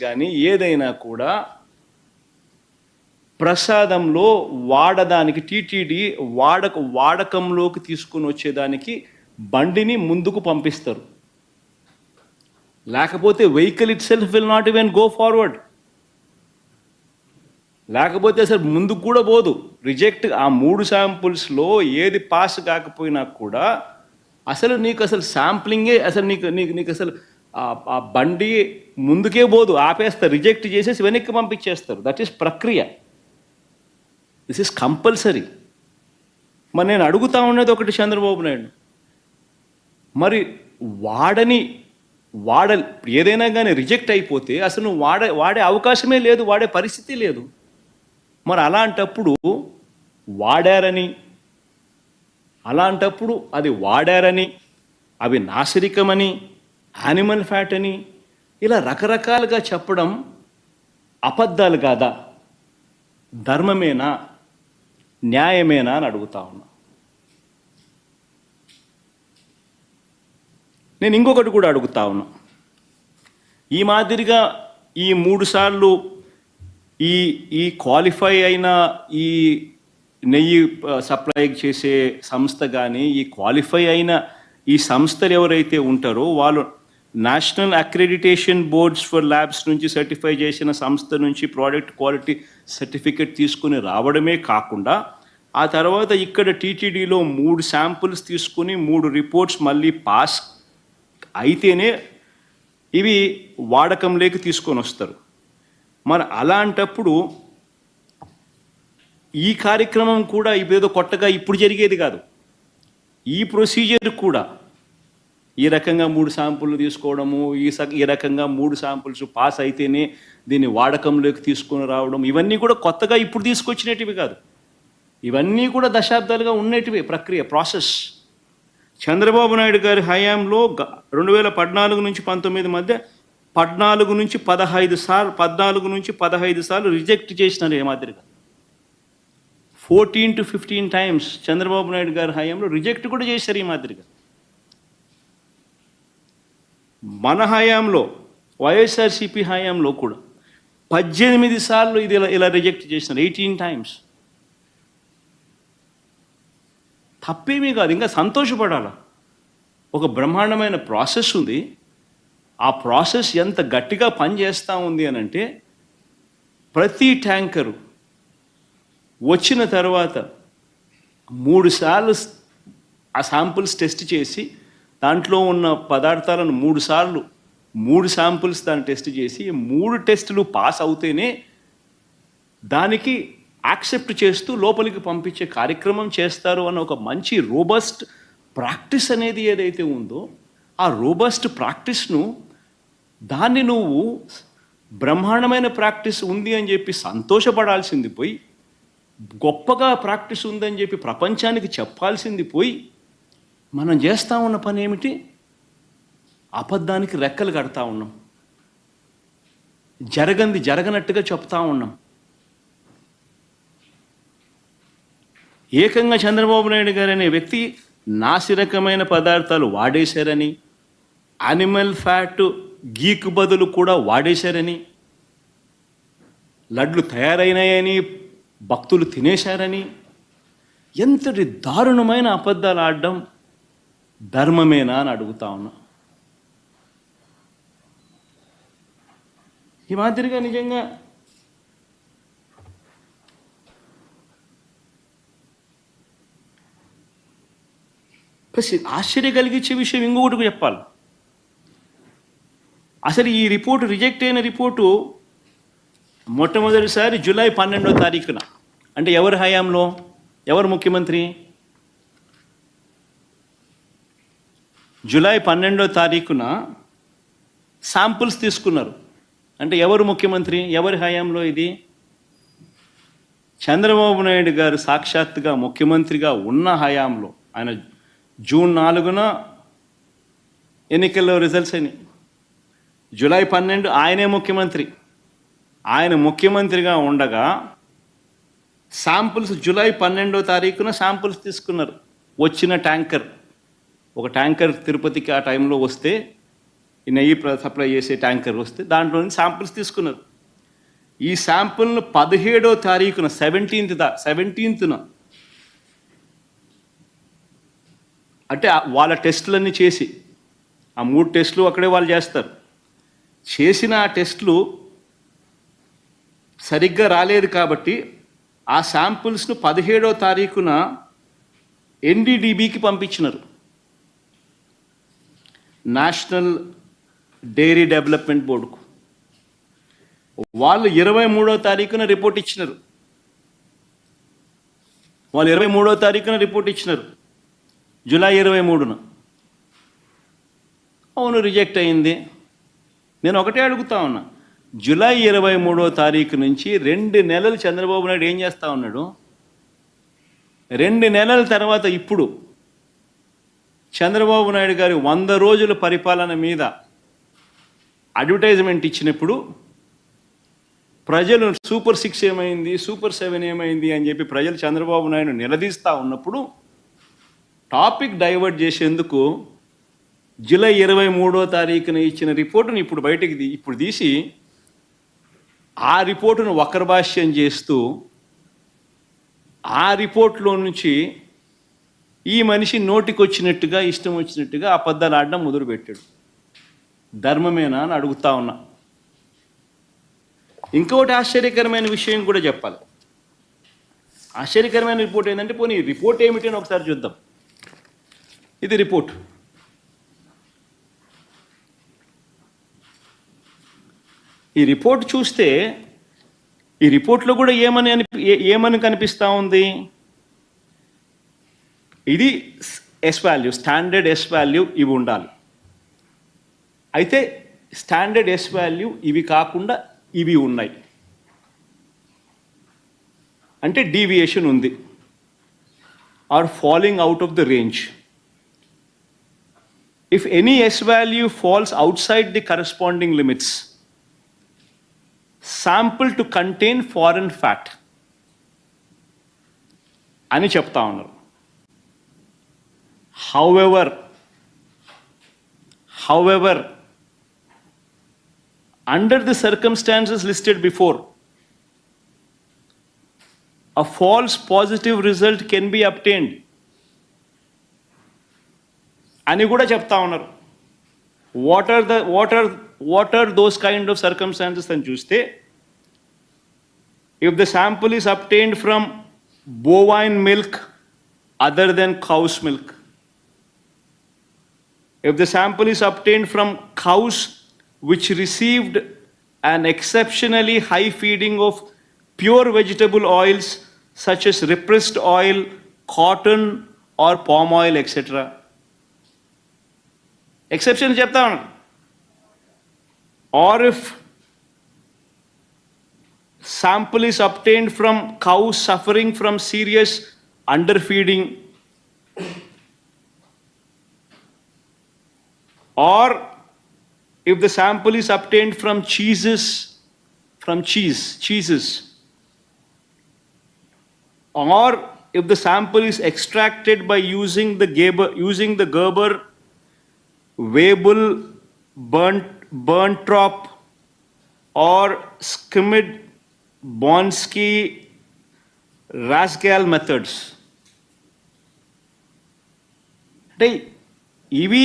కానీ ఏదైనా కూడా ప్రసాదంలో వాడడానికి టీటీడీ వాడకంలోకి తీసుకుని వచ్చేదానికి బండిని ముందుకు పంపిస్తారు. లేకపోతే vehicle it self will not even go forward. లేకపోతే అసలు ముందుకు కూడా పోదు. రిజెక్ట్ ఆ 3 శాంపుల్స్లో ఏది పాస్ కాకపోయినా కూడా అసలు నీకు అసలు శాంప్లింగే అసలు నీకు అసలు ఆ బండి ముందుకే పోదు, ఆపేస్తారు, రిజెక్ట్ చేసేసి వెనక్కి పంపించేస్తారు. దట్ ఈస్ ప్రక్రియ. This is compulsory. మరి నేను అడుగుతా ఉన్నది ఒకటి, చంద్రబాబు నాయుడు మరి ఏదైనా కానీ రిజెక్ట్ అయిపోతే అసలు నువ్వు వాడే అవకాశమే లేదు, వాడే పరిస్థితి లేదు. మరి అలాంటప్పుడు అది వాడారని, అవి నాసిరికమని, యానిమల్ ఫ్యాట్ అని ఇలా రకరకాలుగా చెప్పడం అబద్ధాలు కాదా? ధర్మమేనా, న్యాయమేనా అని అడుగుతా ఉన్నా. నేను ఇంకొకటి కూడా అడుగుతా ఉన్నా. ఈ మాదిరిగా ఈ 3 సార్లు ఈ క్వాలిఫై అయిన ఈ నెయ్యి సప్లై చేసే సంస్థ కానీ, ఈ క్వాలిఫై అయిన ఈ సంస్థలు ఎవరైతే ఉంటారో వాళ్ళు national accreditation boards for labs నుంచి సర్టిఫై చేసిన సంస్థ నుంచి ప్రోడక్ట్ క్వాలిటీ సర్టిఫికెట్ తీసుకుని రావడమే కాకుండా ఆ తర్వాత ఇక్కడ టీటీడీలో 3 శాంపుల్స్ తీసుకుని 3 రిపోర్ట్స్ మళ్ళీ పాస్ అయితేనే ఇవి వాడకంలోకి తీసుకొని వస్తారు. మరి అలాంటప్పుడు ఈ కార్యక్రమం కూడా ఇదేదో కొత్తగా ఇప్పుడు జరిగేది కాదు. ఈ ప్రొసీజర్ కూడా ఈ రకంగా 3 శాంపుల్లు తీసుకోవడము, ఈ రకంగా 3 శాంపుల్స్ పాస్ అయితేనే దీన్ని వాడకంలోకి తీసుకొని రావడం, ఇవన్నీ కూడా కొత్తగా ఇప్పుడు తీసుకొచ్చినటివి కాదు. ఇవన్నీ కూడా దశాబ్దాలుగా ఉన్నటివి ప్రక్రియ, ప్రాసెస్. చంద్రబాబు నాయుడు గారి హయాంలో 2014 నుంచి 19 మధ్య 14 నుంచి 15 సార్లు రిజెక్ట్ చేసినారు. ఏ మాదిరిగా 14 to 15 టైమ్స్ చంద్రబాబు నాయుడు గారి హయాంలో రిజెక్ట్ కూడా చేశారు. ఈ మాదిరిగా మన హయాంలో వైఎస్ఆర్సీపీ హయాంలో కూడా 18 సార్లు ఇది ఇలా రిజెక్ట్ చేసినారు, 18 టైమ్స్. తప్పేమీ కాదు, ఇంకా సంతోషపడాలా. ఒక బ్రహ్మాండమైన ప్రాసెస్ ఉంది. ఆ ప్రాసెస్ ఎంత గట్టిగా పనిచేస్తూ ఉంది అని అంటే ప్రతి ట్యాంకరు వచ్చిన తర్వాత 3 సార్లు ఆ శాంపుల్స్ టెస్ట్ చేసి దాంట్లో ఉన్న పదార్థాలను 3 శాంపుల్స్ దాన్ని టెస్ట్ చేసి 3 టెస్టులు పాస్ అవుతేనే దానికి యాక్సెప్ట్ చేస్తూ లోపలికి పంపించే కార్యక్రమం చేస్తారు అన్న ఒక మంచి రోబస్ట్ ప్రాక్టీస్ అనేది ఏదైతే ఉందో ఆ రోబస్ట్ ప్రాక్టీస్ను దాన్ని నువ్వు బ్రహ్మాండమైన ప్రాక్టీస్ ఉంది అని చెప్పి సంతోషపడాల్సింది పోయి, గొప్పగా ప్రాక్టీస్ ఉందని చెప్పి ప్రపంచానికి చెప్పాల్సింది పోయి, మనం చేస్తూ ఉన్న పని ఏమిటి? అబద్ధానికి రెక్కలు కడతా ఉన్నాం, జరగనట్టుగా చెప్తా ఉన్నాం. ఏకంగా చంద్రబాబు నాయుడు గారు అనే వ్యక్తి నాసిరకమైన పదార్థాలు వాడేశారని, యానిమల్ ఫ్యాట్ గీకు బదులు కూడా వాడేశారని, లడ్లు తయారైనాయని భక్తులు తినేశారని, ఎంతటి దారుణమైన అబద్ధాలు ఆడడం ధర్మమేనా అని అడుగుతా ఉన్నా. ఈ మాదిరిగా నిజంగా ఆశ్చర్య కలిగించే విషయం ఇంకొకటి చెప్పాలి. అసలు ఈ రిపోర్టు, రిజెక్ట్ అయిన రిపోర్టు మొట్టమొదటిసారి జూలై 12వ తారీఖున, అంటే ఎవరి హయాంలో, ఎవరు ముఖ్యమంత్రి? జూలై 12వ తారీఖున శాంపుల్స్ తీసుకున్నారు. అంటే ఎవరు ముఖ్యమంత్రి, ఎవరి హయాంలో ఇది? చంద్రబాబు నాయుడు గారు సాక్షాత్తుగా ముఖ్యమంత్రిగా ఉన్న హయాంలో. ఆయన జూన్ 4న ఎన్నికల్లో రిజల్ట్స్ అయినాయి. జూలై 12 ఆయనే ముఖ్యమంత్రి. ఆయన ముఖ్యమంత్రిగా ఉండగా శాంపుల్స్ జూలై 12వ తారీఖున శాంపుల్స్ తీసుకున్నారు. వచ్చిన ట్యాంకర్, ఒక ట్యాంకర్ తిరుపతికి ఆ టైంలో వస్తే ఈ నెయ్యి సప్లై చేసే ట్యాంకర్ వస్తే దాంట్లో నుంచి శాంపిల్స్ తీసుకున్నారు. ఈ శాంపుల్ను 17వ తారీఖున 17th అంటే వాళ్ళ టెస్టులన్నీ చేసి, ఆ 3 టెస్టులు అక్కడే వాళ్ళు చేస్తారు. చేసిన ఆ టెస్టులు సరిగ్గా రాలేదు కాబట్టి ఆ శాంపుల్స్ను 17వ తారీఖున NDDBకి పంపించినారు, నేషనల్ డైరీ డెవలప్మెంట్ బోర్డుకు. వాళ్ళు 23వ తారీఖున రిపోర్ట్ ఇచ్చినారు. జూలై 23న. అవును, రిజెక్ట్ అయింది. నేను ఒకటే అడుగుతా ఉన్నా, జూలై 23వ తారీఖు నుంచి 2 నెలలు చంద్రబాబు నాయుడు ఏం చేస్తూ ఉన్నాడు? 2 నెలల తర్వాత ఇప్పుడు చంద్రబాబు నాయుడు గారి 100 రోజుల పరిపాలన మీద అడ్వర్టైజ్మెంట్ ఇచ్చినప్పుడు ప్రజలు సూపర్ 6 ఏమైంది, సూపర్ 7 ఏమైంది అని చెప్పి ప్రజలు చంద్రబాబు నాయుడు నిలదీస్తూ ఉన్నప్పుడు టాపిక్ డైవర్ట్ చేసేందుకు జూలై 23వ తారీఖున ఇచ్చిన రిపోర్టును ఇప్పుడు తీసి ఆ రిపోర్టును వక్రభాష్యం చేస్తూ ఆ రిపోర్ట్లో నుంచి ఈ మనిషి నోటికొచ్చినట్టుగా ఇష్టం వచ్చినట్టుగా అబద్ధాలు ఆడడం మొదలుపెట్టాడు. ధర్మమేనా అని అడుగుతా ఉన్నా. ఇంకొకటి ఆశ్చర్యకరమైన విషయం కూడా చెప్పాలి. ఆశ్చర్యకరమైన రిపోర్ట్ ఏంటంటే, పోనీ రిపోర్ట్ ఏమిటి అని ఒకసారి చూద్దాం. ఇది రిపోర్ట్. ఈ రిపోర్ట్ చూస్తే ఈ రిపోర్ట్లో కూడా ఏమని కనిపిస్తూ ఉంది? ఇది S value, standard S value ఇవి ఉండాలి. అయితే స్టాండర్డ్ ఎస్ వాల్యూ ఇవి కాకుండా ఇవి ఉన్నాయి అంటే డీవియేషన్ ఉంది, or falling out of the range. If any S value falls outside the corresponding limits, sample to contain foreign fat అని చెప్తా ఉన్నారు. However, under the circumstances listed before, a false positive result can be obtained అని కూడా చెప్తా ఉన్నారు. What are those kind of circumstances అని చూస్తే, if the sample is obtained from bovine milk other than cow's milk, if the sample is obtained from cows which received an exceptionally high feeding of pure vegetable oils such as repressed oil, cotton or palm oil, etc. Exception చెప్తా ఉన్నాను. Or if sample is obtained from cows suffering from serious underfeeding, or if the sample is obtained from cheeses, or if the sample is extracted by using the Gerber, Weibull, Berntrop or Schmidt, Bonsky, Rascal methods. అంటే ఇవి